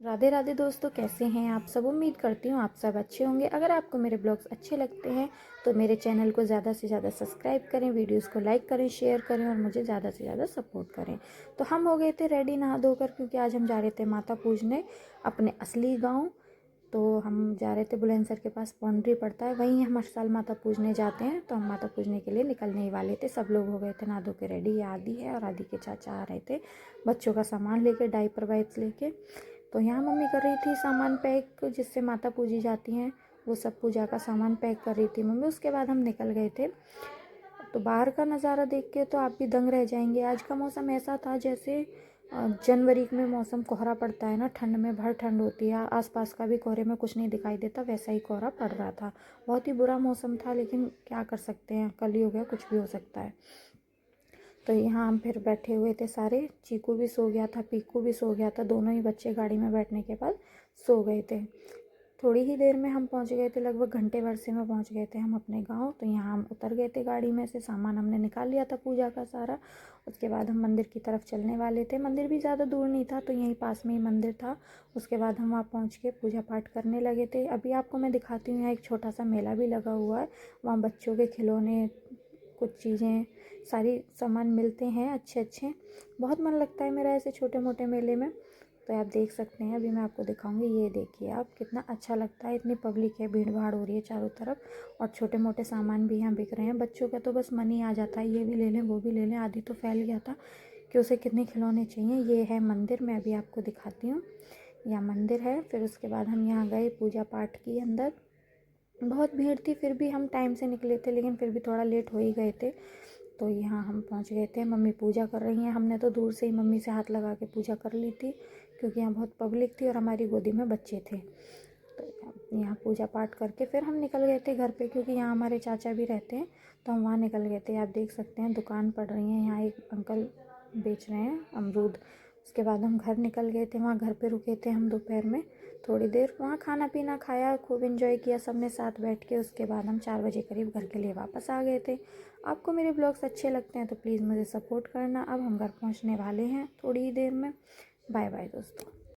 राधे राधे दोस्तों, कैसे हैं आप सब। उम्मीद करती हूँ आप सब अच्छे होंगे। अगर आपको मेरे ब्लॉग्स अच्छे लगते हैं तो मेरे चैनल को ज़्यादा से ज़्यादा सब्सक्राइब करें, वीडियोस को लाइक करें, शेयर करें और मुझे ज़्यादा से ज़्यादा सपोर्ट करें। तो हम हो गए थे रेडी नहा धोकर, क्योंकि आज हम जा रहे थे माता पूजने अपने असली गाँव। तो हम जा रहे थे बुलंदशहर के पास बाउंड्री पड़ता है, वहीं हम हर साल माता पूजने जाते हैं। तो हम माता पूजने के लिए निकलने ही वाले थे। सब लोग हो गए थे नहा धो के रेडी। ये आदि है और आदि के चाचा आ रहे थे बच्चों का सामान लेके, डाइपर वाइप्स लेके। तो यहाँ मम्मी कर रही थी सामान पैक, जिससे माता पूजी जाती हैं, वो सब पूजा का सामान पैक कर रही थी मम्मी। उसके बाद हम निकल गए थे। तो बाहर का नज़ारा देख के तो आप भी दंग रह जाएंगे। आज का मौसम ऐसा था जैसे जनवरी में मौसम कोहरा पड़ता है ना, ठंड में भर ठंड होती है, आसपास का भी कोहरे में कुछ नहीं दिखाई देता, वैसा ही कोहरा पड़ रहा था। बहुत ही बुरा मौसम था, लेकिन क्या कर सकते हैं, कल ही हो गया, कुछ भी हो सकता है। तो यहाँ हम फिर बैठे हुए थे सारे। चीकू भी सो गया था, पीकू भी सो गया था, दोनों ही बच्चे गाड़ी में बैठने के बाद सो गए थे। थोड़ी ही देर में हम पहुँच गए थे, लगभग घंटे भर में पहुँच गए थे हम अपने गांव। तो यहाँ हम उतर गए थे गाड़ी में से, सामान हमने निकाल लिया था पूजा का सारा। उसके बाद हम मंदिर की तरफ चलने वाले थे। मंदिर भी ज़्यादा दूर नहीं था, तो यहीं पास में ही मंदिर था। उसके बाद हम वहाँ पहुँच के पूजा पाठ करने लगे थे। अभी आपको मैं दिखाती हूँ, यहाँ एक छोटा सा मेला भी लगा हुआ है। वहाँ बच्चों के खिलौने, कुछ चीज़ें, सारी सामान मिलते हैं अच्छे अच्छे। बहुत मन लगता है मेरा ऐसे छोटे मोटे मेले में। तो आप देख सकते हैं, अभी मैं आपको दिखाऊंगी। ये देखिए आप, कितना अच्छा लगता है। इतनी पब्लिक है, भीड़ भाड़ हो रही है चारों तरफ, और छोटे मोटे सामान भी यहाँ बिक रहे हैं। बच्चों का तो बस मन ही आ जाता है, ये भी ले लें वो भी ले लें। आदि तो फैल गया था कि उसे कितने खिलौने चाहिए। ये है मंदिर, मैं अभी आपको दिखाती हूँ। यहाँ मंदिर है। फिर उसके बाद हम यहाँ गए, पूजा पाठ की अंदर। बहुत भीड़ थी, फिर भी हम टाइम से निकले थे, लेकिन फिर भी थोड़ा लेट हो ही गए थे। तो यहाँ हम पहुँच गए थे। मम्मी पूजा कर रही हैं। हमने तो दूर से ही मम्मी से हाथ लगा के पूजा कर ली थी, क्योंकि यहाँ बहुत पब्लिक थी और हमारी गोदी में बच्चे थे। तो यहाँ पूजा पाठ करके फिर हम निकल गए थे घर पे, क्योंकि यहाँ हमारे चाचा भी रहते हैं। तो हम वहाँ निकल गए थे। आप देख सकते हैं दुकान पड़ रही है, यहाँ एक अंकल बेच रहे हैं अमरूद। उसके बाद हम घर निकल गए थे। वहाँ घर पे रुके थे हम दोपहर में थोड़ी देर। वहाँ खाना पीना खाया, खूब एंजॉय किया सबने साथ बैठ के। उसके बाद हम 4 बजे करीब घर के लिए वापस आ गए थे। आपको मेरे ब्लॉग्स अच्छे लगते हैं तो प्लीज़ मुझे सपोर्ट करना। अब हम घर पहुँचने वाले हैं थोड़ी ही देर में। बाय बाय दोस्तों।